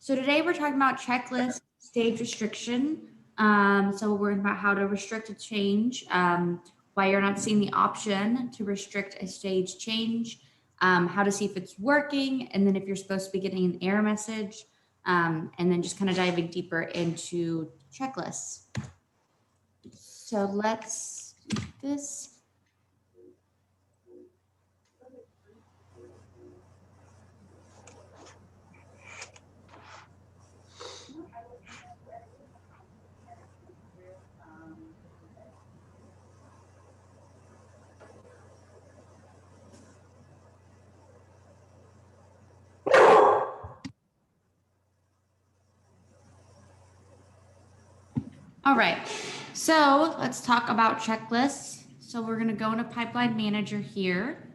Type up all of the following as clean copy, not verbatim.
So today we're talking about checklist stage restriction. So we're talking about how to restrict a change, why you're not seeing the option to restrict a stage change, how to see if it's working, and then if you're supposed to be getting an error message, and then just kind of diving deeper into checklists. So let's do this. All right, so let's talk about checklists. So we're gonna go into Pipeline Manager here.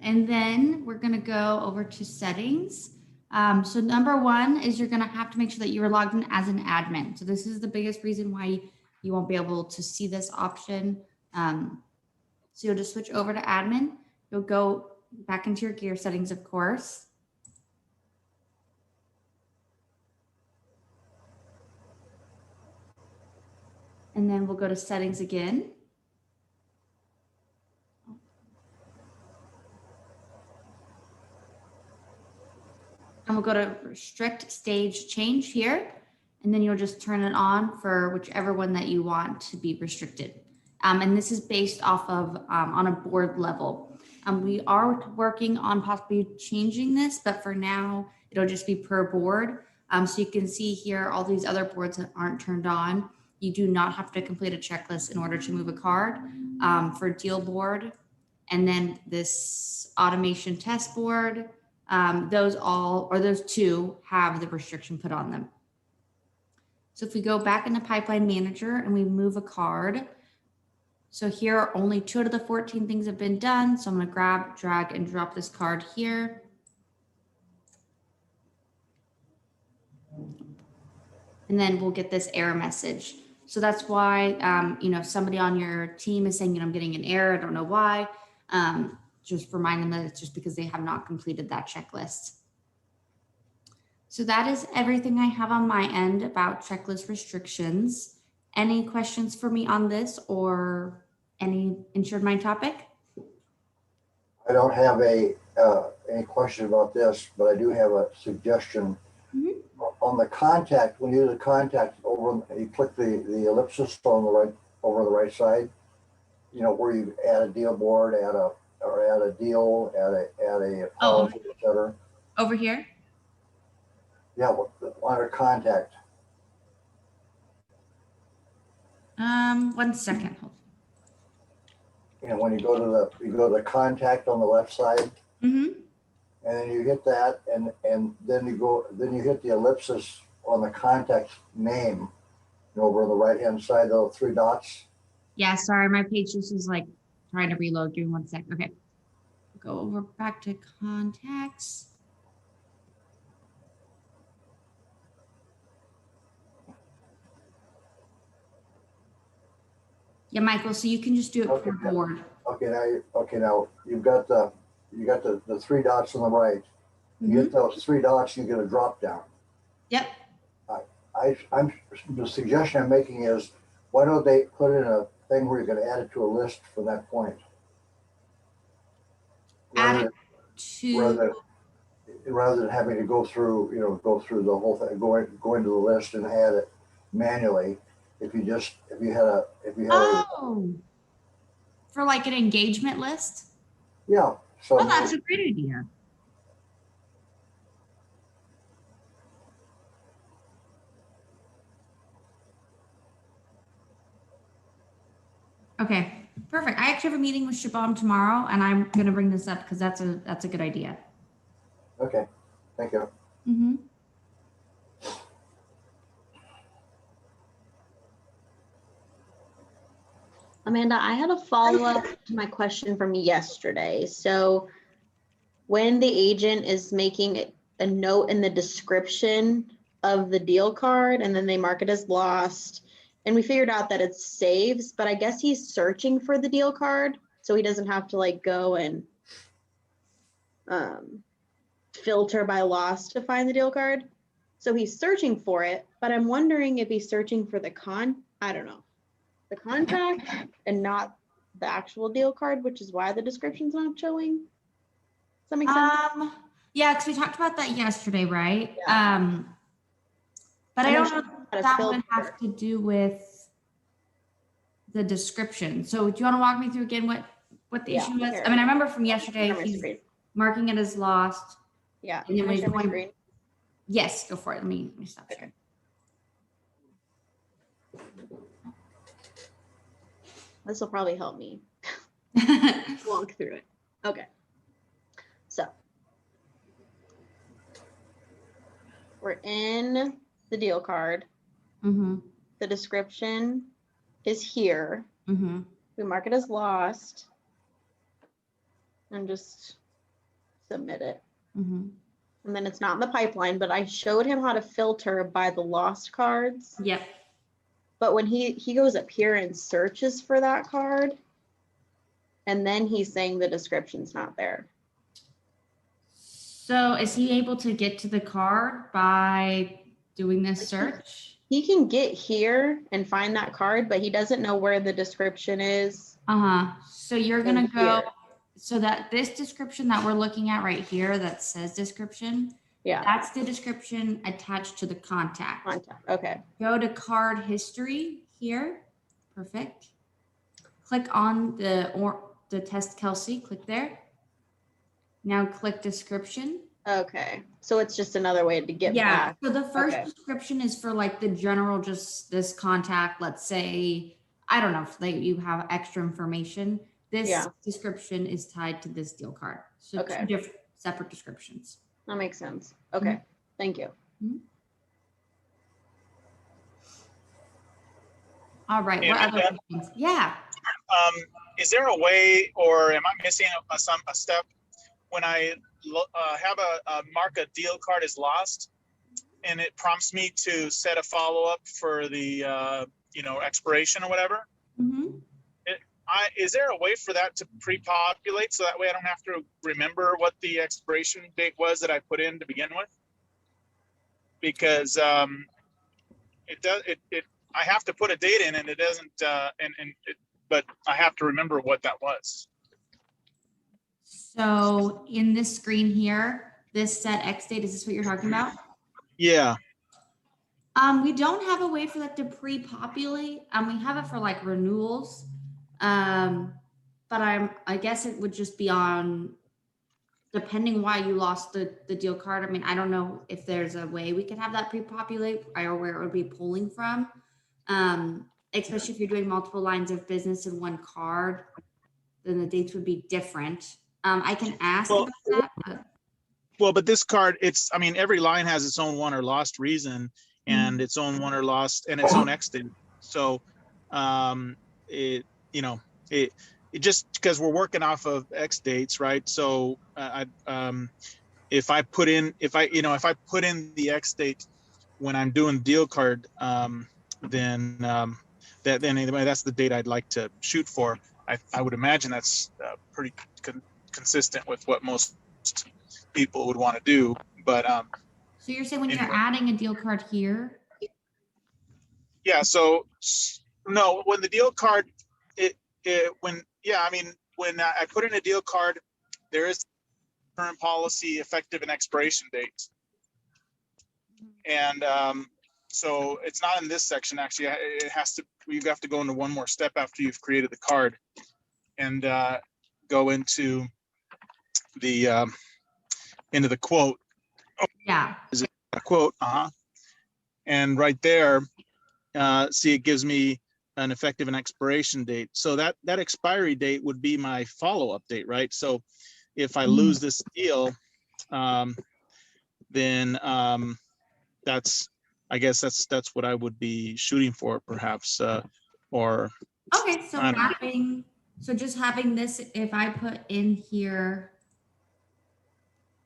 And then we're gonna go over to settings. So number one is you're gonna have to make sure that you are logged in as an admin. So this is the biggest reason why you won't be able to see this option. So you'll just switch over to admin. You'll go back into your gear settings, of course. And then we'll go to settings again. And we'll go to restrict stage change here. And then you'll just turn it on for whichever one that you want to be restricted. And this is based off of on a board level. We are working on possibly changing this, but for now, it'll just be per board. So you can see here all these other boards that aren't turned on. You do not have to complete a checklist in order to move a card for deal board. And then this automation test board, those two have the restriction put on them. So if we go back into Pipeline Manager and we move a card, so here only 2 out of the 14 things have been done. So I'm going to grab, drag, and drop this card here. And then we'll get this error message. So that's why, somebody on your team is saying, I'm getting an error. I don't know why. Just remind them that it's just because they have not completed that checklist. So that is everything I have on my end about checklist restrictions. Any questions for me on this or any InsuredMine topic? I don't have any question about this, but I do have a suggestion. Mm-hmm. On the contact, when you do the contact over, you click the ellipsis on the right, over the right side, where you add a deal board, add a deal, add a policy, etc. Over here? Yeah, under contact. 1 second. Hold. And when you go to the contact on the left side, mm-hmm. and then you hit that, and then you hit the ellipsis on the contact name, over on the right hand side, those 3 dots. Yeah, sorry, my page just is like trying to reload. Give me 1 sec. Okay, go over back to contacts. Yeah, Michael. So you can just do it per board. Okay, now you've got the 3 dots on the right. You get those 3 dots, you get a drop down. Yep. The suggestion I'm making is, why don't they put in a thing where you can add it to a list from that point? Add it to rather than having to go through the whole thing, go into the list and add it manually. If you had for like an engagement list. Yeah. So that's a great idea. Okay, perfect. I actually have a meeting with Shabam tomorrow, and I'm going to bring this up because that's a good idea. Okay, thank you. Mm-hmm. Amanda, I had a follow-up to my question from yesterday. So when the agent is making a note in the description of the deal card and then they mark it as lost, and we figured out that it's saves, but I guess he's searching for the deal card so he doesn't have to go and filter by loss to find the deal card. So he's searching for it, but I'm wondering if he's searching for the the contact and not the actual deal card, which is why the description's not showing. Does that make sense? Yeah, because we talked about that yesterday, right? Yeah. But I don't know How to if that would filter. have to do with the description. So do you want to walk me through again what the issue was? Here. I mean, I remember from yesterday, Share my he's screen. marking it as lost. Yeah. And then Can I we share my going- screen? Yes, go for it. Let me stop Okay. sharing. This will probably help me walk through it. Okay. So we're in the deal card. Mm-hmm. The description is here. Mm-hmm. We mark it as lost and just submit it. Mm-hmm. And then it's not in the pipeline, but I showed him how to filter by the lost cards. Yep. But when he goes up here and searches for that card, and then he's saying the description's not there. So is he able to get to the card by doing this search? He can get here and find that card, but he doesn't know where the description is. Uh-huh. So you're gonna in go, here. so that this description that we're looking at right here that says description, Yeah, that's the description attached to the contact. contact. Okay. Go to card history here. Perfect. Click on the test Kelsey, click there. Now click description. Okay. So it's just another way to get back. So the first Okay. description is for like the general, just this contact. Let's say, I don't know if you have extra information. This Yeah. description is tied to this deal card. So Okay. two different separate descriptions. That makes sense. Okay. Thank you. All right. Yeah, What other and- questions? Yeah. Is there a way, or am I missing a step when I have a mark a deal card as lost, and it prompts me to set a follow up for the expiration or whatever? Mm-hmm. Is there a way for that to pre-populate so that way I don't have to remember what the expiration date was that I put in to begin with? Because it does it I have to put a date in and it doesn't but I have to remember what that was. So in this screen here, this set X date, is this what you're talking about? Yeah. We don't have a way for that to pre-populate. We have it for like renewals. But I guess it would just be on, depending why you lost the deal card. I mean, I don't know if there's a way we could have that pre-populate or where it would be pulling from. Especially if you're doing multiple lines of business in one card, then the dates would be different. I can ask about that. But this card, every line has its own won or lost reason and its own won or lost and its own X date. So it just because we're working off of X dates, right? So if I put in the X date when I'm doing deal card, then anyway, that's the date I'd like to shoot for. I would imagine that's pretty consistent with what most people would want to do. But So you're saying when anyway. you're adding a deal card here? Yeah. So no, when the deal card, when I put in a deal card, there is current policy effective and expiration date. And so it's not in this section, actually. You have to go into one more step after you've created the card and go into the quote. Yeah. Is it a quote? And right there, see, it gives me an effective and expiration date. So that expiry date would be my follow-up date, right? So if I lose this deal, then I guess that's what I would be shooting for, perhaps, or. Okay, so just having this, if I put in here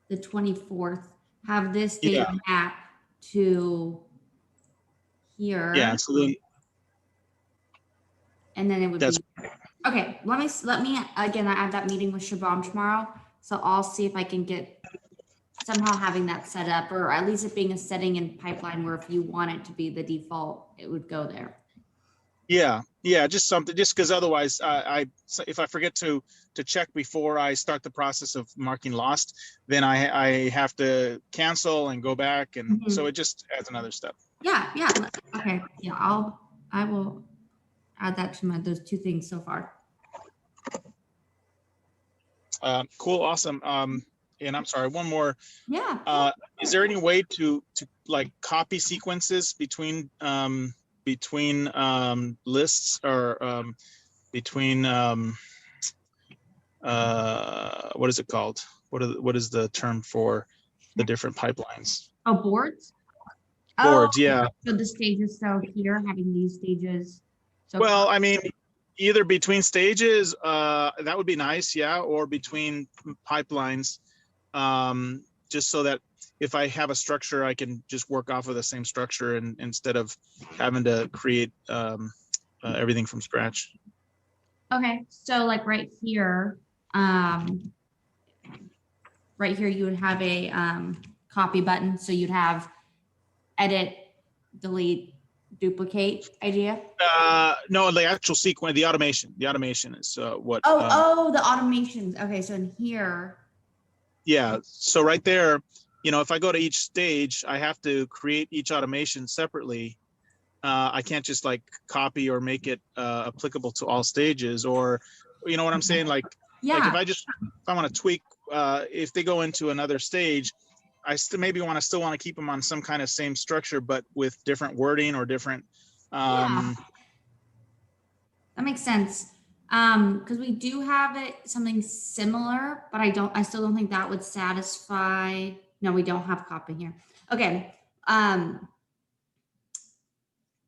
the 24th, have this date map to here. Yeah, so then. And then it would be, okay, let me, again, I have that meeting with Shabam tomorrow. So I'll see if I can get somehow having that set up, or at least it being a setting in pipeline where if you want it to be the default, it would go there. Yeah, just something, just because otherwise if I forget to check before I start the process of marking lost, then I have to cancel and go back, and so it just adds another step. Yeah. Okay. Yeah, I will add that to those two things so far. Cool, awesome. And I'm sorry, one more. Yeah. Is there any way to like copy sequences between lists, or between what is it called? What is the term for the different pipelines? Oh, boards? Boards, Oh, yeah. so the stages, so here having these stages. So Well, I mean, either between stages, that would be nice, yeah, or between pipelines, just so that if I have a structure, I can just work off of the same structure, and instead of having to create everything from scratch. okay, so like right here, you would have a copy button. So you'd have edit, delete, duplicate idea. No, the actual sequence, the automation is what. Oh, the automations. Okay, so in here. Yeah, so right there, if I go to each stage, I have to create each automation separately. I can't just like copy or make it applicable to all stages, or you know what I'm saying? Like Yeah. if I want to tweak, if they go into another stage, I still want to keep them on some kind of same structure, but with different wording or different. Yeah. That makes sense. Because we do have something similar, but I still don't think that would satisfy. No, we don't have copy here. Okay.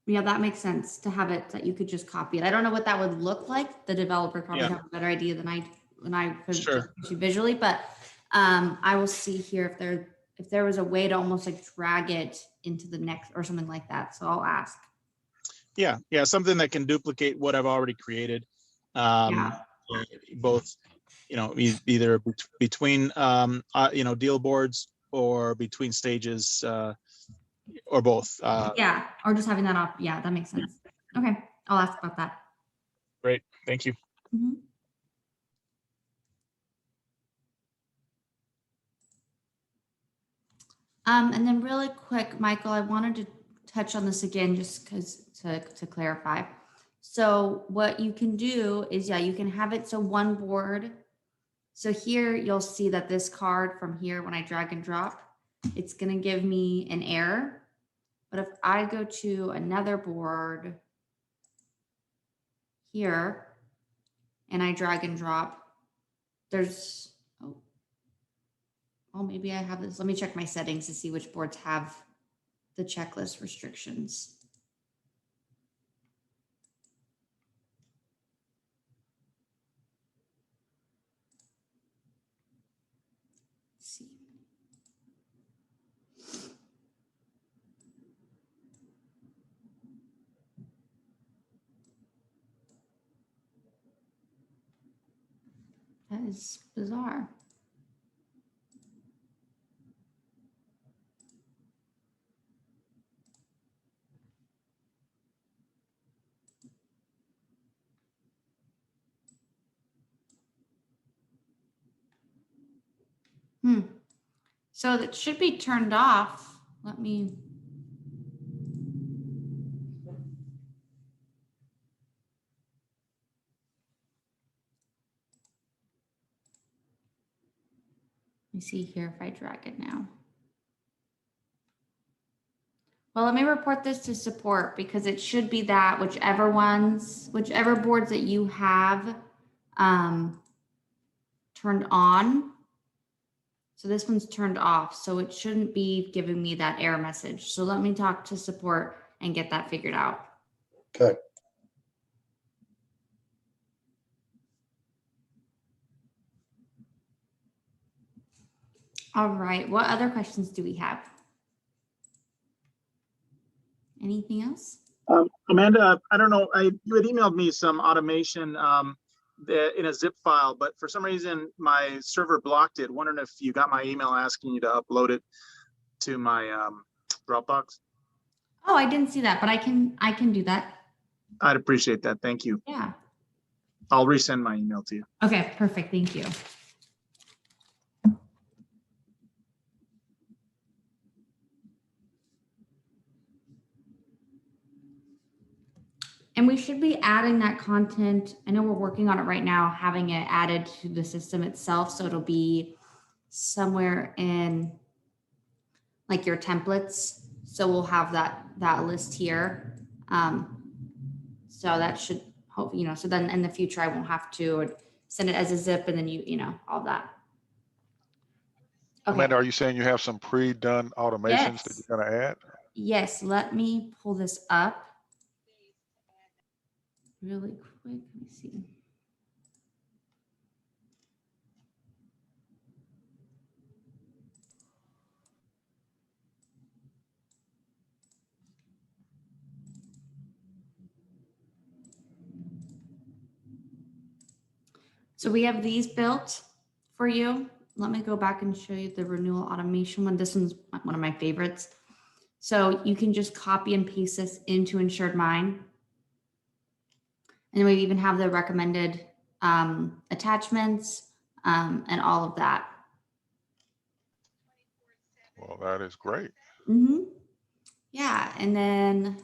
Yeah, that makes sense to have it that you could just copy it. I don't know what that would look like. The developer probably have a better idea than I could Sure. visually, but I will see here if there was a way to almost like drag it into the next or something like that. So I'll ask. Yeah, something that can duplicate what I've already created. Both, either between deal boards, or between stages, or both. Yeah, or just having that up. Yeah, that makes sense. Okay, I'll ask about that. Great, thank you. Mm-hmm. And then really quick, Michael, I wanted to touch on this again just because to clarify. So what you can do is, you can have it so one board. So here you'll see that this card from here, when I drag and drop, it's going to give me an error. But if I go to another board here and I drag and drop, there's, oh, maybe I have this. Let me check my settings to see which boards have the checklist restrictions. Let's see. That is bizarre. So that should be turned off. Let me see here if I drag it now. Well, let me report this to support because it should be that whichever boards that you have turned on. So this one's turned off, so it shouldn't be giving me that error message. So let me talk to support and get that figured out. Okay. All right, what other questions do we have? Anything else? Amanda, I don't know, you had emailed me some automation in a zip file, but for some reason my server blocked it. Wondering if you got my email asking you to upload it to my Dropbox. Oh, I didn't see that, but I can do that. I'd appreciate that. Thank you. Yeah. I'll resend my email to you. Okay, perfect. Thank you. And we should be adding that content. I know we're working on it right now, having it added to the system itself. So it'll be somewhere in like your templates. So we'll have that list here. So that should hope, so then in the future, I won't have to send it as a zip and then all that. Okay. Amanda, are you saying you have some pre-done automations that Yes. you're going to add? Yes, let me pull this up really quick. Let me see. So we have these built for you. Let me go back and show you the renewal automation one. This one's one of my favorites. So you can just copy and paste this into InsuredMine. And we even have the recommended attachments and all of that. Well, that is great. Mm-hmm. Yeah, and then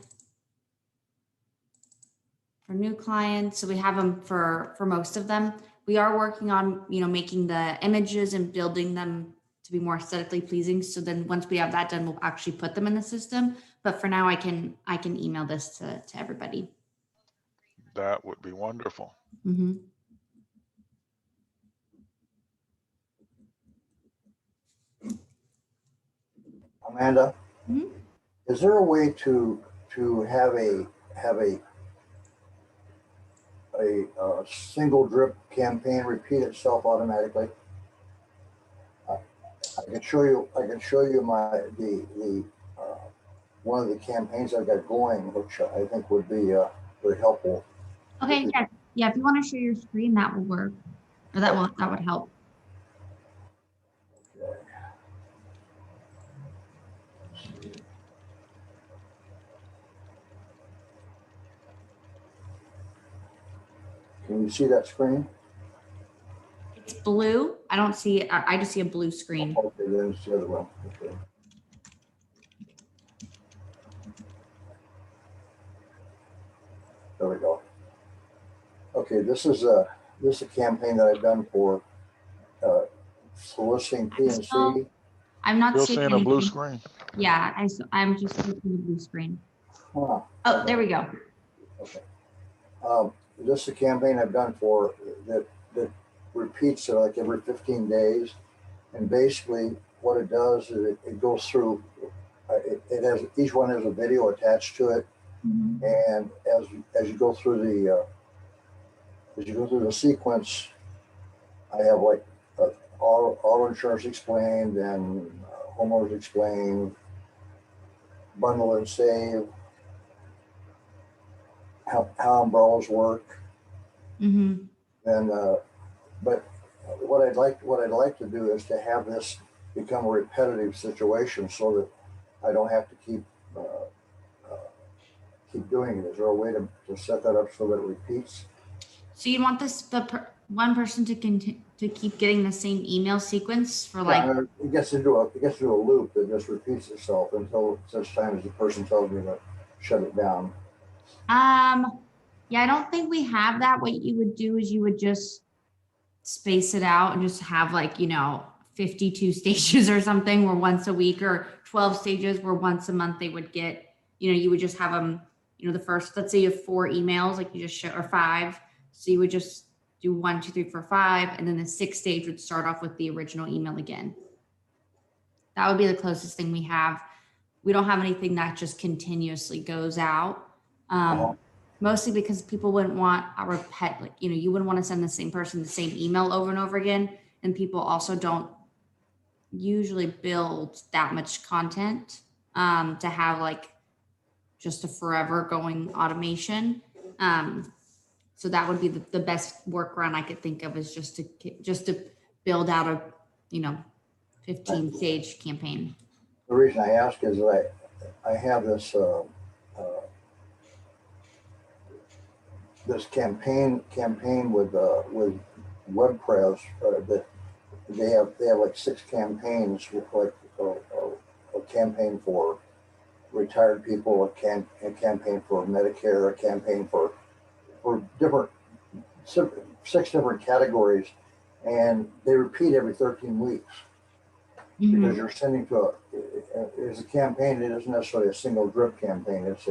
for new clients, so we have them for most of them. We are working on, making the images and building them to be more aesthetically pleasing. So then once we have that done, we'll actually put them in the system. But for now, I can email this to everybody. That would be wonderful. Mm-hmm. Amanda, Mhm. is there a way to have a single drip campaign repeat itself automatically? I can show you the one of the campaigns I've got going, which I think would be very helpful. Okay, yeah. If you want to share your screen, that will work, or that would help. Okay. Can you see that screen? It's blue. I don't see. I just see a blue screen. Okay, then it's the other one. Okay. There we go. Okay, this is a campaign that I've done for soliciting PNC. I'm not Still seeing seeing a blue anything. screen? Yeah, I'm just seeing the blue screen. Huh. Oh, there we go. Okay. This is a campaign I've done for that repeats like every 15 days. And basically what it does is it goes through, it has, each one has a video attached to it. Mm-hmm. And as you go through the sequence, I have like auto insurance explained and homeowners explained, bundle and save, how umbrellas work. Mm-hmm. And but what I'd like to do is to have this become a repetitive situation so that I don't have to keep doing it. Is there a way to set that up so that it repeats? So you want one person to continue to keep getting the same email sequence for like? Yeah, it gets into a loop that just repeats itself until such time as the person tells me to shut it down. Yeah, I don't think we have that. What you would do is you would just space it out and just have 52 stages or something where once a week, or 12 stages where once a month they would get, you would just have them, the first, let's say you have 4 emails, like you just show, or 5. So you would just do 1, 2, 3, 4, 5. And then the 6th stage would start off with the original email again. That would be the closest thing we have. We don't have anything that just continuously goes out. Mostly because people wouldn't want you wouldn't want to send the same person the same email over and over again. And people also don't usually build that much content to have just a forever going automation. So that would be the best workaround I could think of, is just to build out a, 15 stage campaign. The reason I ask is that I have this, this campaign with WordPress, that they have like 6 campaigns, with like a campaign for retired people, a campaign for Medicare, a campaign for different 6 different categories, and they repeat every 13 weeks because you're sending to it's a campaign. It isn't necessarily a single drip campaign. It's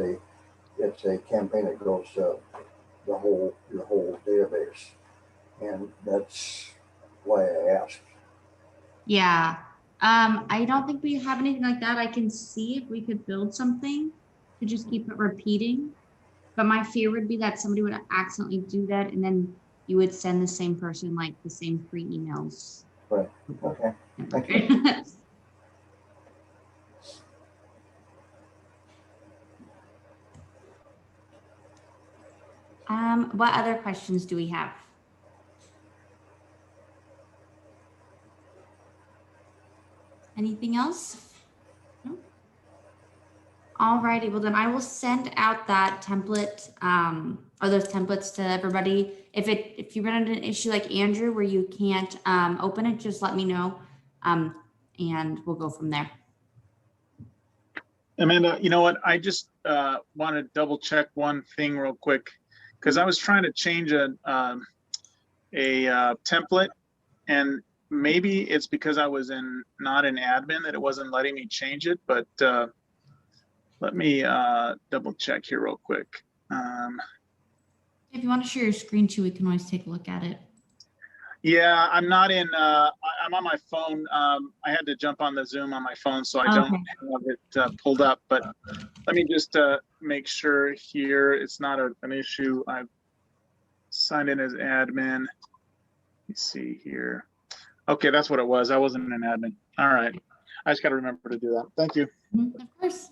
a campaign that goes to your whole database, and that's why I asked. Yeah. I don't think we have anything like that. I can see if we could build something to just keep it repeating. But my fear would be that somebody would accidentally do that, and then you would send the same person like the same 3 emails. Right. Okay. Thank you. What other questions do we have? Anything else? No? All righty, well then I will send out that template, or those templates to everybody. If you run into an issue like Andrew where you can't open it, just let me know, and we'll go from there. Amanda, you know what? I just want to double check one thing real quick, because I was trying to change a template, and maybe it's because I was not an admin that it wasn't letting me change it. But let me double check here real quick. If you want to share your screen too, we can always take a look at it. Yeah, I'm not in. I'm on my phone. I had to jump on the Zoom on my phone, so I don't have it pulled up. But let me just make sure here it's not an issue. I've signed in as admin. Let me see here. Okay, that's what it was. I wasn't an admin. All right. I just got to remember to do that. Thank you. Of course.